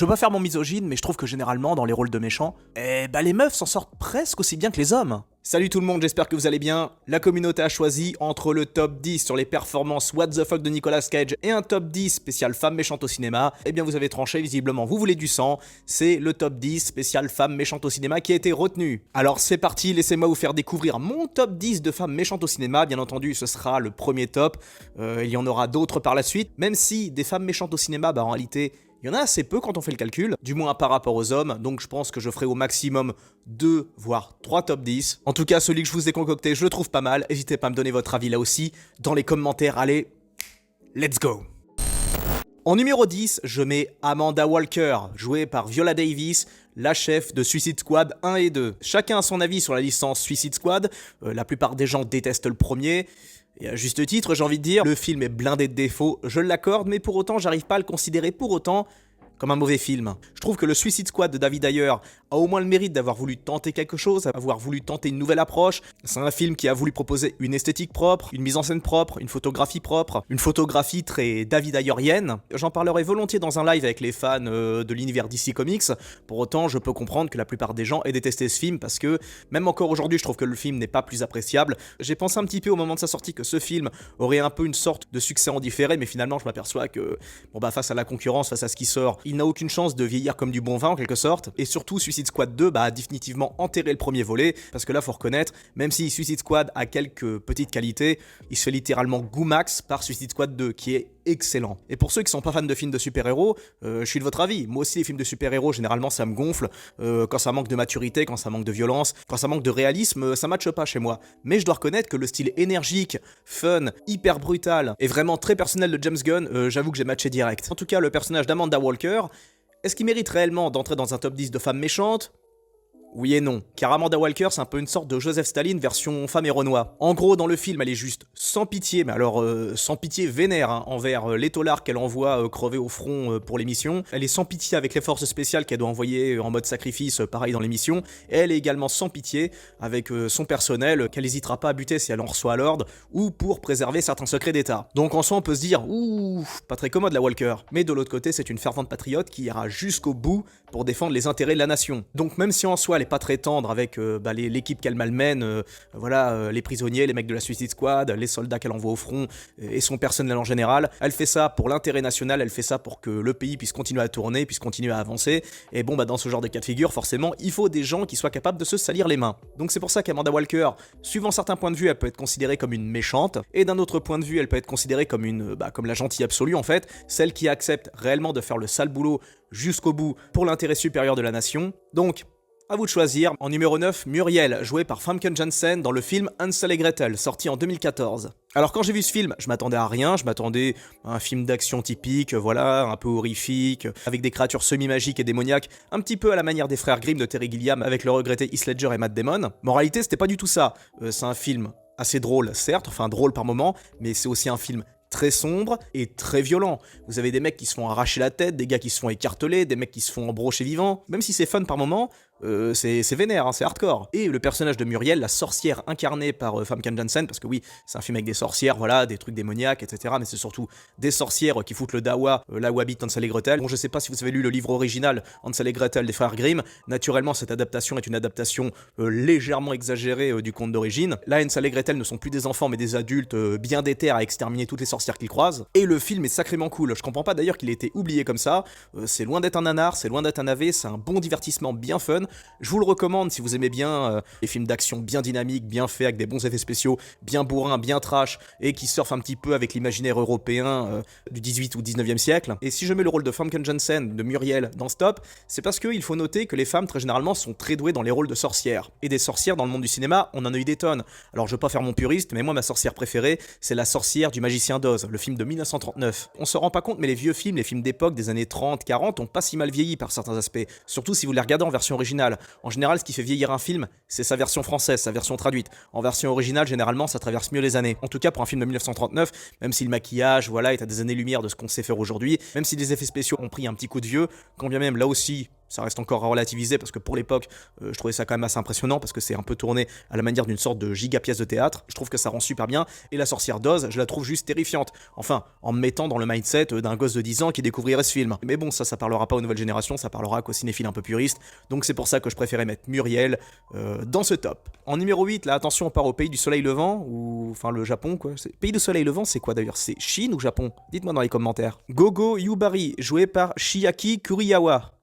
Je veux pas faire mon misogyne, mais je trouve que généralement, dans les rôles de méchants, les meufs s'en sortent presque aussi bien que les hommes. Salut tout le monde, j'espère que vous allez bien. La communauté a choisi entre le top 10 sur les performances What the fuck de Nicolas Cage et un top 10 spécial femme méchante au cinéma. Eh bien vous avez tranché, visiblement vous voulez du sang. C'est le top 10 spécial femme méchante au cinéma qui a été retenu. Alors c'est parti, laissez-moi vous faire découvrir mon top 10 de femmes méchantes au cinéma. Bien entendu, ce sera le premier top. Il y en aura d'autres par la suite. Même si des femmes méchantes au cinéma, en réalité... il y en a assez peu quand on fait le calcul, du moins par rapport aux hommes, donc je pense que je ferai au maximum 2 voire 3 top 10. En tout cas, celui que je vous ai concocté, je le trouve pas mal, n'hésitez pas à me donner votre avis là aussi, dans les commentaires, allez, let's go. En numéro 10, je mets Amanda Walker, jouée par Viola Davis, la chef de Suicide Squad 1 et 2. Chacun a son avis sur la licence Suicide Squad, la plupart des gens détestent le premier, et à juste titre, j'ai envie de dire, le film est blindé de défauts, je l'accorde, mais pour autant, j'arrive pas à le considérer pour autant comme un mauvais film. Je trouve que le Suicide Squad de David Ayer a au moins le mérite d'avoir voulu tenter quelque chose, d'avoir voulu tenter une nouvelle approche. C'est un film qui a voulu proposer une esthétique propre, une mise en scène propre, une photographie très David Ayerienne. J'en parlerai volontiers dans un live avec les fans de l'univers DC Comics. Pour autant, je peux comprendre que la plupart des gens aient détesté ce film parce que, même encore aujourd'hui, je trouve que le film n'est pas plus appréciable. J'ai pensé un petit peu au moment de sa sortie que ce film aurait un peu une sorte de succès en différé, mais finalement, je m'aperçois que, face à la concurrence, face à ce qui sort, il n'a aucune chance de vieillir comme du bon vin en quelque sorte, et surtout Suicide Squad 2 a définitivement enterré le premier volet, parce que là faut reconnaître, même si Suicide Squad a quelques petites qualités, il se fait littéralement goût max par Suicide Squad 2, qui est excellent. Et pour ceux qui sont pas fans de films de super-héros, je suis de votre avis, moi aussi les films de super-héros généralement ça me gonfle, quand ça manque de maturité, quand ça manque de violence, quand ça manque de réalisme, ça matche pas chez moi. Mais je dois reconnaître que le style énergique, fun, hyper brutal, et vraiment très personnel de James Gunn, j'avoue que j'ai matché direct. En tout cas, le personnage d'Amanda Walker, est-ce qu'il mérite réellement d'entrer dans un top 10 de femmes méchantes ? Oui et non, car Amanda Walker c'est un peu une sorte de Joseph Staline version femme et Renoir. En gros dans le film elle est juste sans pitié, mais alors sans pitié vénère envers les taulards qu'elle envoie crever au front pour l'émission. Elle est sans pitié avec les forces spéciales qu'elle doit envoyer en mode sacrifice, pareil dans l'émission. Et elle est également sans pitié avec son personnel qu'elle n'hésitera pas à buter si elle en reçoit l'ordre, ou pour préserver certains secrets d'État. Donc en soi on peut se dire, ouh, pas très commode la Walker. Mais de l'autre côté c'est une fervente patriote qui ira jusqu'au bout pour défendre les intérêts de la nation. Donc même si en soi elle est pas très tendre avec l'équipe qu'elle malmène, les prisonniers, les mecs de la Suicide Squad, les soldats qu'elle envoie au front et son personnel en général, elle fait ça pour l'intérêt national, elle fait ça pour que le pays puisse continuer à tourner, puisse continuer à avancer, et dans ce genre de cas de figure, forcément, il faut des gens qui soient capables de se salir les mains. Donc c'est pour ça qu'Amanda Walker, suivant certains points de vue, elle peut être considérée comme une méchante, et d'un autre point de vue, elle peut être considérée comme comme la gentille absolue en fait, celle qui accepte réellement de faire le sale boulot jusqu'au bout pour l'intérêt supérieur de la nation. Donc, à vous de choisir. En numéro 9, Muriel, jouée par Famke Janssen dans le film Hansel et Gretel, sorti en 2014. Alors quand j'ai vu ce film, je m'attendais à rien, je m'attendais à un film d'action typique, un peu horrifique, avec des créatures semi-magiques et démoniaques, un petit peu à la manière des frères Grimm de Terry Gilliam avec le regretté Heath Ledger et Matt Damon. Mais en réalité, c'était pas du tout ça. C'est un film assez drôle, certes, drôle par moment, mais c'est aussi un film très sombre et très violent. Vous avez des mecs qui se font arracher la tête, des gars qui se font écarteler, des mecs qui se font embrocher vivants. Même si c'est fun par moment, c'est vénère, c'est hardcore. Et le personnage de Muriel, la sorcière incarnée par Famke Janssen, parce que oui, c'est un film avec des sorcières, des trucs démoniaques, etc. Mais c'est surtout des sorcières qui foutent le dawa là où habite Hansel et Gretel. Bon, je sais pas si vous avez lu le livre original Hansel et Gretel des frères Grimm. Naturellement, cette adaptation est une adaptation légèrement exagérée du conte d'origine. Là, Hansel et Gretel ne sont plus des enfants, mais des adultes bien déter à exterminer toutes les sorcières qu'ils croisent. Et le film est sacrément cool. Je comprends pas d'ailleurs qu'il ait été oublié comme ça. C'est loin d'être un nanar, c'est loin d'être un navet, c'est un bon divertissement bien fun. Je vous le recommande si vous aimez bien les films d'action bien dynamiques, bien faits, avec des bons effets spéciaux, bien bourrins, bien trash, et qui surfent un petit peu avec l'imaginaire européen du 18 ou 19e siècle. Et si je mets le rôle de Famke Janssen, de Muriel, dans ce top, c'est parce qu'il faut noter que les femmes, très généralement, sont très douées dans les rôles de sorcières. Et des sorcières dans le monde du cinéma, on en a eu des tonnes. Alors je veux pas faire mon puriste, mais moi ma sorcière préférée, c'est la sorcière du magicien d'Oz, le film de 1939. On se rend pas compte, mais les vieux films, les films d'époque des années 30, 40, ont pas si mal vieilli par certains aspects. Surtout si vous les regardez en version originale. En général, ce qui fait vieillir un film, c'est sa version française, sa version traduite. En version originale, généralement, ça traverse mieux les années. En tout cas, pour un film de 1939, même si le maquillage, est à des années-lumière de ce qu'on sait faire aujourd'hui, même si les effets spéciaux ont pris un petit coup de vieux, quand bien même, là aussi, ça reste encore à relativiser parce que pour l'époque, je trouvais ça quand même assez impressionnant parce que c'est un peu tourné à la manière d'une sorte de giga pièce de théâtre. Je trouve que ça rend super bien. Et la sorcière d'Oz, je la trouve juste terrifiante. Enfin, en me mettant dans le mindset d'un gosse de 10 ans qui découvrirait ce film. Mais bon, ça parlera pas aux nouvelles générations, ça parlera qu'aux cinéphiles un peu puristes. Donc c'est pour ça que je préférais mettre Muriel dans ce top. En numéro 8, là, attention, on part au pays du soleil levant, ou enfin le Japon, quoi. Pays du soleil levant, c'est quoi d'ailleurs? C'est Chine ou Japon? Dites-moi dans les commentaires. Gogo Yubari, joué par Chiaki Kuriyawa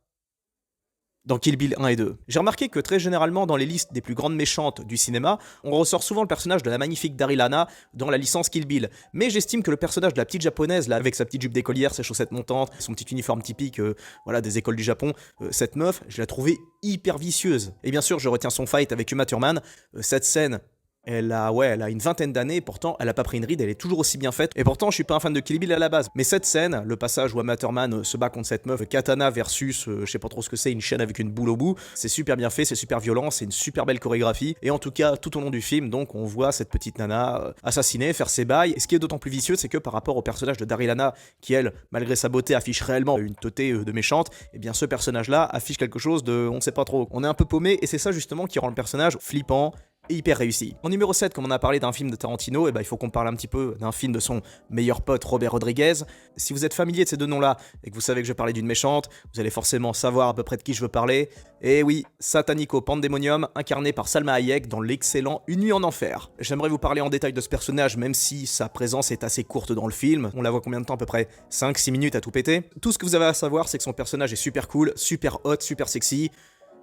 dans Kill Bill 1 et 2. J'ai remarqué que très généralement dans les listes des plus grandes méchantes du cinéma, on ressort souvent le personnage de la magnifique Daryl Hannah dans la licence Kill Bill. Mais j'estime que le personnage de la petite japonaise, là, avec sa petite jupe d'écolière, ses chaussettes montantes, son petit uniforme typique voilà, des écoles du Japon, cette meuf, je la trouvais hyper vicieuse. Et bien sûr, je retiens son fight avec Uma Thurman. Cette scène, elle a une vingtaine d'années, pourtant elle a pas pris une ride, elle est toujours aussi bien faite. Et pourtant, je suis pas un fan de Kill Bill à la base. Mais cette scène, le passage où Uma Thurman se bat contre cette meuf, katana versus, je sais pas trop ce que c'est, une chaîne avec une boule au bout, c'est super bien fait, c'est super violent, c'est une super belle chorégraphie. Et en tout cas, tout au long du film, donc on voit cette petite nana assassiner, faire ses bails. Et ce qui est d'autant plus vicieux, c'est que par rapport au personnage de Daryl Hannah, qui elle, malgré sa beauté, affiche réellement une teuté de méchante, et bien ce personnage-là affiche quelque chose de, on sait pas trop. On est un peu paumé, et c'est ça justement qui rend le personnage flippant et hyper réussi. En numéro 7, comme on a parlé d'un film de Tarantino, il faut qu'on parle un petit peu d'un film de son meilleur pote Robert Rodriguez. Si vous êtes familier de ces deux noms-là et que vous savez que je vais parler d'une méchante, vous allez forcément savoir à peu près de qui je veux parler. Et oui, Satanico Pandemonium, incarné par Salma Hayek dans l'excellent Une nuit en enfer. J'aimerais vous parler en détail de ce personnage, même si sa présence est assez courte dans le film. On la voit combien de temps? À peu près 5-6 minutes à tout péter. Tout ce que vous avez à savoir, c'est que son personnage est super cool, super hot, super sexy,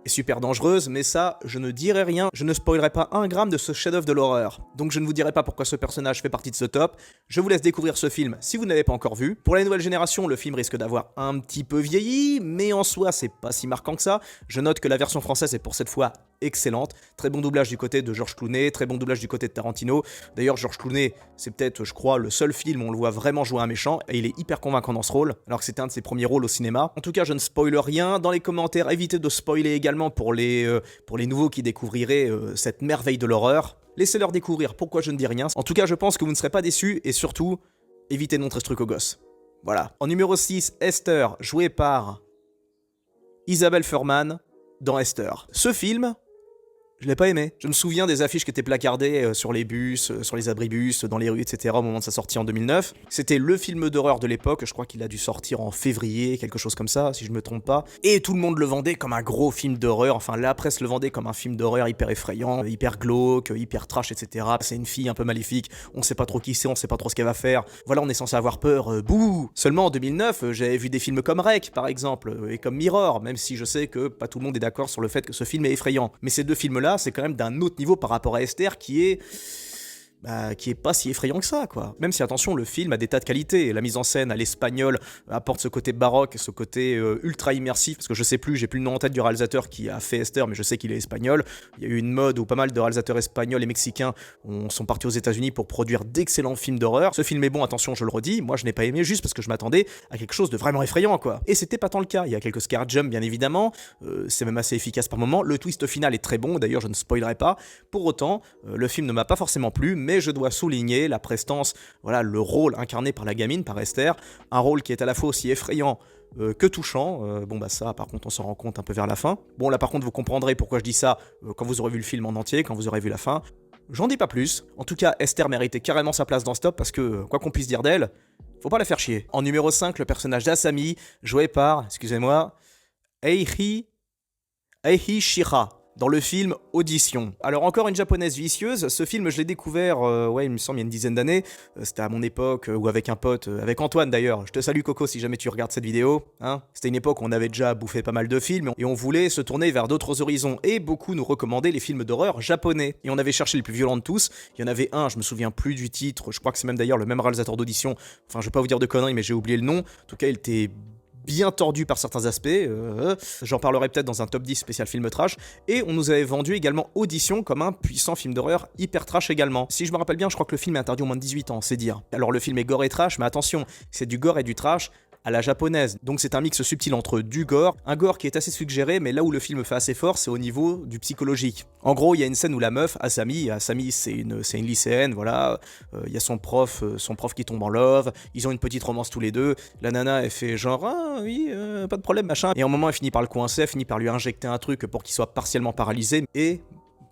et super dangereuse, mais ça, je ne dirai rien, je ne spoilerai pas un gramme de ce chef-d'œuvre de l'horreur. Donc je ne vous dirai pas pourquoi ce personnage fait partie de ce top, je vous laisse découvrir ce film si vous ne l'avez pas encore vu. Pour la nouvelle génération, le film risque d'avoir un petit peu vieilli, mais en soi, c'est pas si marquant que ça. Je note que la version française est pour cette fois excellente. Très bon doublage du côté de George Clooney, très bon doublage du côté de Tarantino. D'ailleurs, George Clooney, c'est peut-être, je crois, le seul film où on le voit vraiment jouer un méchant, et il est hyper convaincant dans ce rôle, alors que c'était un de ses premiers rôles au cinéma. En tout cas, je ne spoile rien. Dans les commentaires, évitez de spoiler également pour les nouveaux qui découvriraient cette merveille de l'horreur. Laissez-leur découvrir pourquoi je ne dis rien. En tout cas, je pense que vous ne serez pas déçus, et surtout, évitez de montrer ce truc aux gosses. Voilà. En numéro 6, Esther, joué par Isabelle Fuhrman dans Esther. Ce film, je l'ai pas aimé. Je me souviens des affiches qui étaient placardées sur les bus, sur les abribus, dans les rues, etc. au moment de sa sortie en 2009. C'était le film d'horreur de l'époque, je crois qu'il a dû sortir en février, quelque chose comme ça, si je me trompe pas. Et tout le monde le vendait comme un gros film d'horreur, enfin la presse le vendait comme un film d'horreur hyper effrayant, hyper glauque, hyper trash, etc. C'est une fille un peu maléfique, on sait pas trop qui c'est, on sait pas trop ce qu'elle va faire. Voilà, on est censé avoir peur, bouh. Seulement en 2009, j'avais vu des films comme Rec, par exemple, et comme Mirror, même si je sais que pas tout le monde est d'accord sur le fait que ce film est effrayant. Mais ces deux films-là, c'est quand même d'un autre niveau par rapport à Esther qui est pas si effrayant que ça, quoi. Même si, attention, le film a des tas de qualités. La mise en scène à l'espagnol apporte ce côté baroque, ce côté ultra immersif, parce que je sais plus, j'ai plus le nom en tête du réalisateur qui a fait Esther, mais je sais qu'il est espagnol. Il y a eu une mode où pas mal de réalisateurs espagnols et mexicains sont partis aux États-Unis pour produire d'excellents films d'horreur. Ce film est bon, attention, je le redis, moi je n'ai pas aimé juste parce que je m'attendais à quelque chose de vraiment effrayant, quoi. Et c'était pas tant le cas. Il y a quelques scare jumps, bien évidemment, c'est même assez efficace par moment. Le twist final est très bon, d'ailleurs je ne spoilerai pas. Pour autant, le film ne m'a pas forcément plu, mais je dois souligner la prestance, voilà, le rôle incarné par la gamine, par Esther, un rôle qui est à la fois aussi effrayant que touchant. Ça par contre on s'en rend compte un peu vers la fin. Bon là par contre vous comprendrez pourquoi je dis ça quand vous aurez vu le film en entier, quand vous aurez vu la fin. J'en dis pas plus. En tout cas, Esther méritait carrément sa place dans ce top parce que, quoi qu'on puisse dire d'elle, faut pas la faire chier. En numéro 5, le personnage d'Asami, joué par, excusez-moi, Eihi Shira, dans le film Audition. Alors encore une japonaise vicieuse, ce film je l'ai découvert, il me semble il y a une dizaine d'années, c'était à mon époque, ou avec un pote, avec Antoine d'ailleurs, je te salue Coco si jamais tu regardes cette vidéo, hein. C'était une époque où on avait déjà bouffé pas mal de films, et on voulait se tourner vers d'autres horizons, et beaucoup nous recommandaient les films d'horreur japonais, et on avait cherché les plus violents de tous, il y en avait un, je me souviens plus du titre, je crois que c'est même d'ailleurs le même réalisateur d'Audition, enfin je vais pas vous dire de conneries mais j'ai oublié le nom, en tout cas il était bien tordu par certains aspects, j'en parlerai peut-être dans un top 10 spécial film trash, et on nous avait vendu également Audition comme un puissant film d'horreur hyper trash également. Si je me rappelle bien, je crois que le film est interdit aux moins de 18 ans, c'est dire. Alors le film est gore et trash, mais attention, c'est du gore et du trash à la japonaise. Donc c'est un mix subtil entre du gore, un gore qui est assez suggéré, mais là où le film fait assez fort, c'est au niveau du psychologique. En gros, il y a une scène où la meuf, Asami c'est une lycéenne, voilà, il y a son prof qui tombe en love, ils ont une petite romance tous les deux, la nana elle fait genre ah oui, pas de problème machin, et à un moment elle finit par le coincer, elle finit par lui injecter un truc pour qu'il soit partiellement paralysé, et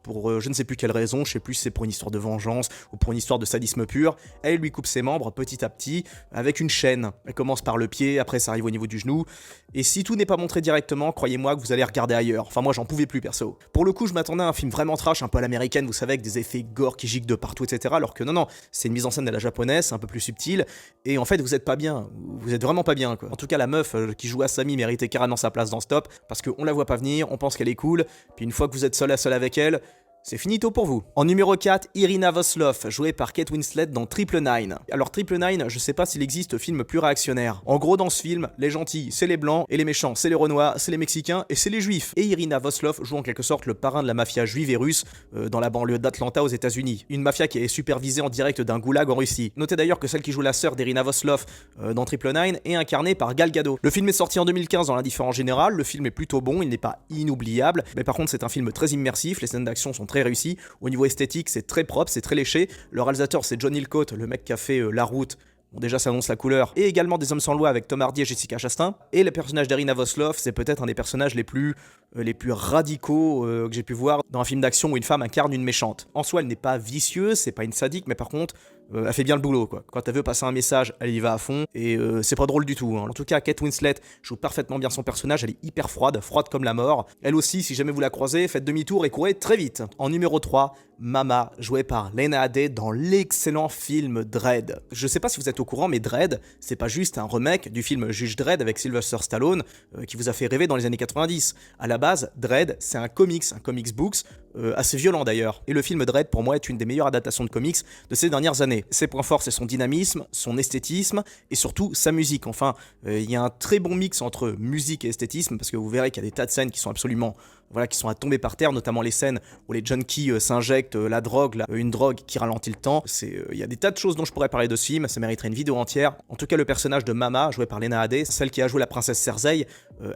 pour je ne sais plus quelle raison, je sais plus si c'est pour une histoire de vengeance ou pour une histoire de sadisme pur, elle lui coupe ses membres petit à petit avec une chaîne. Elle commence par le pied, après ça arrive au niveau du genou, et si tout n'est pas montré directement, croyez-moi que vous allez regarder ailleurs. Enfin moi j'en pouvais plus perso. Pour le coup je m'attendais à un film vraiment trash, un peu à l'américaine, vous savez, avec des effets gore qui giclent de partout, etc. Alors que non, c'est une mise en scène à la japonaise, un peu plus subtile, et en fait vous êtes pas bien, vous êtes vraiment pas bien quoi. En tout cas la meuf qui joue Asami méritait carrément sa place dans ce top, parce qu'on la voit pas venir, on pense qu'elle est cool, puis une fois que vous êtes seul à seul avec elle, c'est finito pour vous. En numéro 4, Irina Voslov, jouée par Kate Winslet dans Triple Nine. Alors Triple Nine, je sais pas s'il existe film plus réactionnaire. En gros, dans ce film, les gentils, c'est les blancs, et les méchants, c'est les renois, c'est les mexicains, et c'est les juifs. Et Irina Voslov joue en quelque sorte le parrain de la mafia juive et russe dans la banlieue d'Atlanta aux États-Unis. Une mafia qui est supervisée en direct d'un goulag en Russie. Notez d'ailleurs que celle qui joue la sœur d'Irina Voslov dans Triple Nine est incarnée par Gal Gadot. Le film est sorti en 2015 dans l'indifférent général, le film est plutôt bon, il n'est pas inoubliable, mais par contre c'est un film très immersif, les scènes d'action sont très réussies. Au niveau esthétique, c'est très propre, c'est très léché. Le réalisateur, c'est John Hillcoat, le mec qui a fait La Route. Bon, déjà, ça annonce la couleur. Et également Des Hommes sans loi avec Tom Hardy et Jessica Chastain. Et le personnage d'Irina Voslov, c'est peut-être un des personnages les plus radicaux que j'ai pu voir dans un film d'action où une femme incarne une méchante. En soi, elle n'est pas vicieuse, c'est pas une sadique, mais par contre, elle fait bien le boulot, quoi. Quand elle veut passer un message, elle y va à fond, et c'est pas drôle du tout, hein. En tout cas, Kate Winslet joue parfaitement bien son personnage, elle est hyper froide comme la mort. Elle aussi, si jamais vous la croisez, faites demi-tour et courez très vite. En numéro 3, Mama, jouée par Lena Headey dans l'excellent film Dredd. Je sais pas si vous êtes au courant, mais Dredd, c'est pas juste un remake du film Juge Dredd avec Sylvester Stallone, qui vous a fait rêver dans les années 90. À la base, Dredd, c'est un comics books, assez violent d'ailleurs. Et le film Dredd, pour moi, est une des meilleures adaptations de comics de ces dernières années. Ses points forts, c'est son dynamisme, son esthétisme, et surtout sa musique. Enfin, il y a un très bon mix entre musique et esthétisme, parce que vous verrez qu'il y a des tas de scènes qui sont absolument, qui sont à tomber par terre, notamment les scènes où les junkies s'injectent la drogue, une drogue qui ralentit le temps. Il y a des tas de choses dont je pourrais parler de ce film, ça mériterait une vidéo entière. En tout cas, le personnage de Mama, joué par Lena Headey, celle qui a joué la princesse Cersei,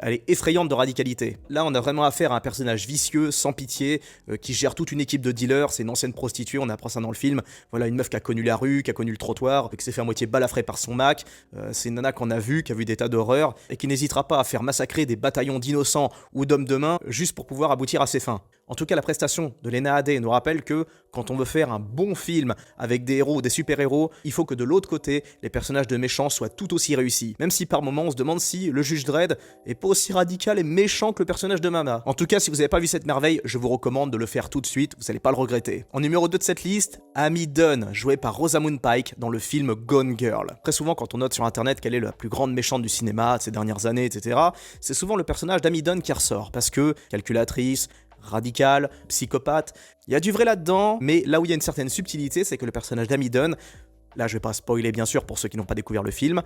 elle est effrayante de radicalité. Là, on a vraiment affaire à un personnage vicieux, sans pitié, qui gère toute une équipe de dealers. C'est une ancienne prostituée, on apprend ça dans le film. Voilà, une meuf qui a connu la rue, qui a connu le trottoir, qui s'est fait à moitié balafrer par son Mac. C'est une nana qu'on a vue, qui a vu des tas d'horreurs, et qui n'hésitera pas à faire massacrer des bataillons d'innocents ou d'hommes de main, juste pour pouvoir aboutir à ses fins. En tout cas, la prestation de Lena Headey nous rappelle que quand on veut faire un bon film avec des héros ou des super-héros, il faut que de l'autre côté, les personnages de méchants soient tout aussi réussis. Même si par moments, on se demande si le juge Dredd est pas aussi radical et méchant que le personnage de Mama. En tout cas, si vous n'avez pas vu cette merveille, je vous recommande de le faire tout de suite, vous n'allez pas le regretter. En numéro 2 de cette liste, Amy Dunn, jouée par Rosamund Pike dans le film Gone Girl. Très souvent, quand on note sur internet qu'elle est la plus grande méchante du cinéma de ces dernières années, etc., c'est souvent le personnage d'Amy Dunn qui ressort, parce que calculatrice, radicale, psychopathe, il y a du vrai là-dedans, mais là où il y a une certaine subtilité, c'est que le personnage d'Amy Dunn, là je vais pas spoiler bien sûr pour ceux qui n'ont pas découvert le film,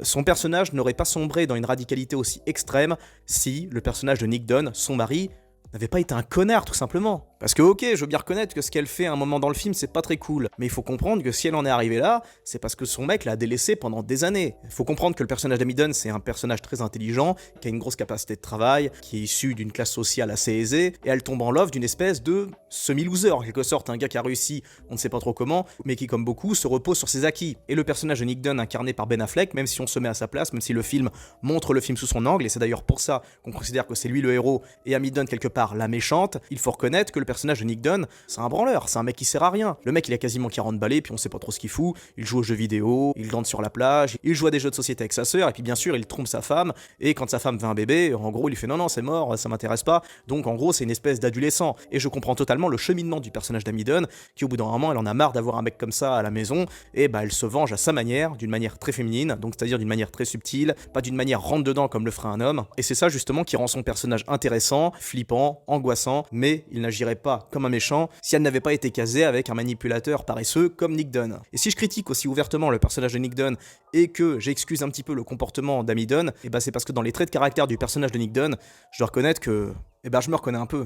son personnage n'aurait pas sombré dans une radicalité aussi extrême si le personnage de Nick Dunn, son mari, n'avait pas été un connard tout simplement. Parce que ok, je veux bien reconnaître que ce qu'elle fait à un moment dans le film, c'est pas très cool. Mais il faut comprendre que si elle en est arrivée là, c'est parce que son mec l'a délaissée pendant des années. Il faut comprendre que le personnage d'Amy Dunn, c'est un personnage très intelligent, qui a une grosse capacité de travail, qui est issu d'une classe sociale assez aisée, et elle tombe en love d'une espèce de semi-loser, en quelque sorte, un gars qui a réussi, on ne sait pas trop comment, mais qui, comme beaucoup, se repose sur ses acquis. Et le personnage de Nick Dunn, incarné par Ben Affleck, même si on se met à sa place, même si le film montre le film sous son angle, et c'est d'ailleurs pour ça qu'on considère que c'est lui le héros, et Amy Dunn, quelque part, la méchante, il faut reconnaître que le personnage de Nick Dunn, c'est un branleur, c'est un mec qui sert à rien. Le mec, il a quasiment 40 balais, puis on sait pas trop ce qu'il fout, il joue aux jeux vidéo, il glande sur la plage, il joue à des jeux de société avec sa sœur, et puis bien sûr, il trompe sa femme, et quand sa femme veut un bébé, en gros, il lui fait non, c'est mort, ça m'intéresse pas, donc en gros, c'est une espèce d'adolescent. Et je comprends totalement le cheminement du personnage d'Amy Dunn, qui au bout d'un moment, elle en a marre d'avoir un mec comme ça à la maison, et bah elle se venge à sa manière, d'une manière très féminine, donc c'est-à-dire d'une manière très subtile, pas d'une manière rentre-dedans comme le ferait un homme, et c'est ça justement qui rend son personnage intéressant, flippant, angoissant, mais il n'agirait pas comme un méchant si elle n'avait pas été casée avec un manipulateur paresseux comme Nick Dunn. Et si je critique aussi ouvertement le personnage de Nick Dunn et que j'excuse un petit peu le comportement d'Amy Dunn, et bah c'est parce que dans les traits de caractère du personnage de Nick Dunn, je dois reconnaître que je me reconnais un peu.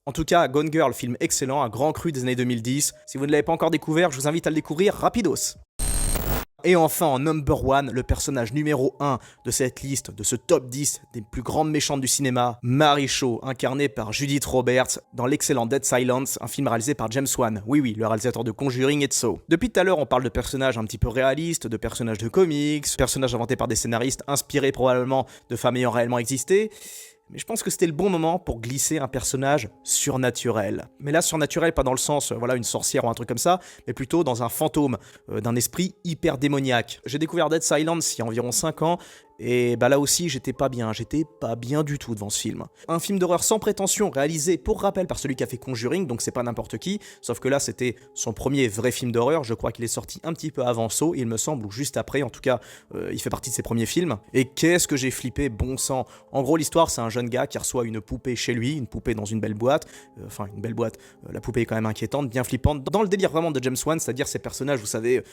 En tout cas, Gone Girl, film excellent, un grand cru des années 2010. Si vous ne l'avez pas encore découvert, je vous invite à le découvrir rapidos. Et enfin, en number one, le personnage numéro 1 de cette liste, de ce top 10 des plus grandes méchantes du cinéma, Mary Shaw, incarnée par Judith Roberts dans l'excellent Dead Silence, un film réalisé par James Wan. Oui, le réalisateur de Conjuring et de Saw. Depuis tout à l'heure, on parle de personnages un petit peu réalistes, de personnages de comics, personnages inventés par des scénaristes, inspirés probablement de femmes ayant réellement existé. Mais je pense que c'était le bon moment pour glisser un personnage surnaturel. Mais là, surnaturel, pas dans le sens, voilà, une sorcière ou un truc comme ça, mais plutôt dans un fantôme, d'un esprit hyper démoniaque. J'ai découvert Dead Silence il y a environ 5 ans, et bah là aussi, j'étais pas bien du tout devant ce film. Un film d'horreur sans prétention, réalisé pour rappel par celui qui a fait Conjuring, donc c'est pas n'importe qui, sauf que là c'était son premier vrai film d'horreur, je crois qu'il est sorti un petit peu avant Saw, il me semble, ou juste après, en tout cas, il fait partie de ses premiers films. Et qu'est-ce que j'ai flippé, bon sang. En gros, l'histoire, c'est un jeune gars qui reçoit une poupée chez lui, une poupée dans une belle boîte, la poupée est quand même inquiétante, bien flippante, dans le délire vraiment de James Wan, c'est-à-dire ces personnages, vous savez,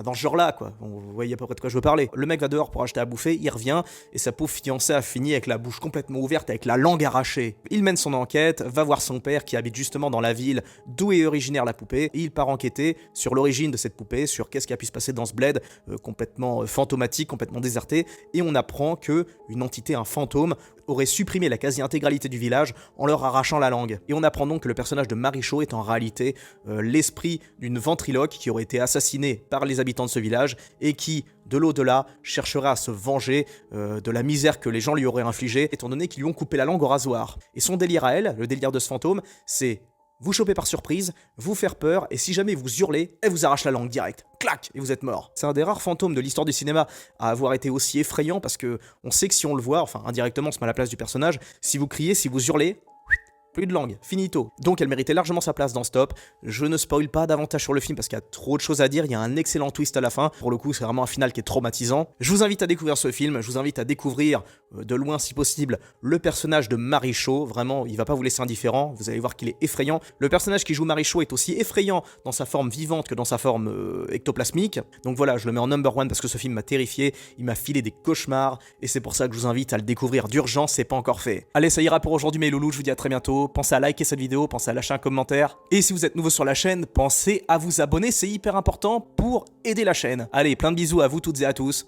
dans ce genre-là, quoi. Vous voyez à peu près de quoi je veux parler. Le mec va dehors pour acheter à bouffer, il revient, et sa pauvre fiancée a fini avec la bouche complètement ouverte, avec la langue arrachée. Il mène son enquête, va voir son père qui habite justement dans la ville d'où est originaire la poupée, et il part enquêter sur l'origine de cette poupée, sur qu'est-ce qui a pu se passer dans ce bled, complètement fantomatique, complètement déserté, et on apprend que une entité, un fantôme, aurait supprimé la quasi-intégralité du village en leur arrachant la langue. Et on apprend donc que le personnage de Mary Shaw est en réalité l'esprit d'une ventriloque qui aurait été assassinée par les habitants de ce village et qui, de l'au-delà, cherchera à se venger de la misère que les gens lui auraient infligée, étant donné qu'ils lui ont coupé la langue au rasoir. Et son délire à elle, le délire de ce fantôme, c'est vous choper par surprise, vous faire peur, et si jamais vous hurlez, elle vous arrache la langue direct. Clac, et vous êtes mort. C'est un des rares fantômes de l'histoire du cinéma à avoir été aussi effrayant parce que on sait que si on le voit, enfin indirectement on se met à la place du personnage, si vous criez, si vous hurlez, plus de langue, finito. Donc elle méritait largement sa place dans ce top. Je ne spoil pas davantage sur le film parce qu'il y a trop de choses à dire, il y a un excellent twist à la fin. Pour le coup, c'est vraiment un final qui est traumatisant. Je vous invite à découvrir ce film, je vous invite à découvrir de loin si possible le personnage de Mary Shaw. Vraiment, il va pas vous laisser indifférent, vous allez voir qu'il est effrayant. Le personnage qui joue Mary Shaw est aussi effrayant dans sa forme vivante que dans sa forme ectoplasmique. Donc voilà, je le mets en number one parce que ce film m'a terrifié, il m'a filé des cauchemars et c'est pour ça que je vous invite à le découvrir d'urgence, c'est pas encore fait. Allez, ça ira pour aujourd'hui mes loulous, je vous dis à très bientôt. Pensez à liker cette vidéo, pensez à lâcher un commentaire. Et si vous êtes nouveau sur la chaîne, pensez à vous abonner, c'est hyper important pour aider la chaîne. Allez, plein de bisous à vous toutes et à tous.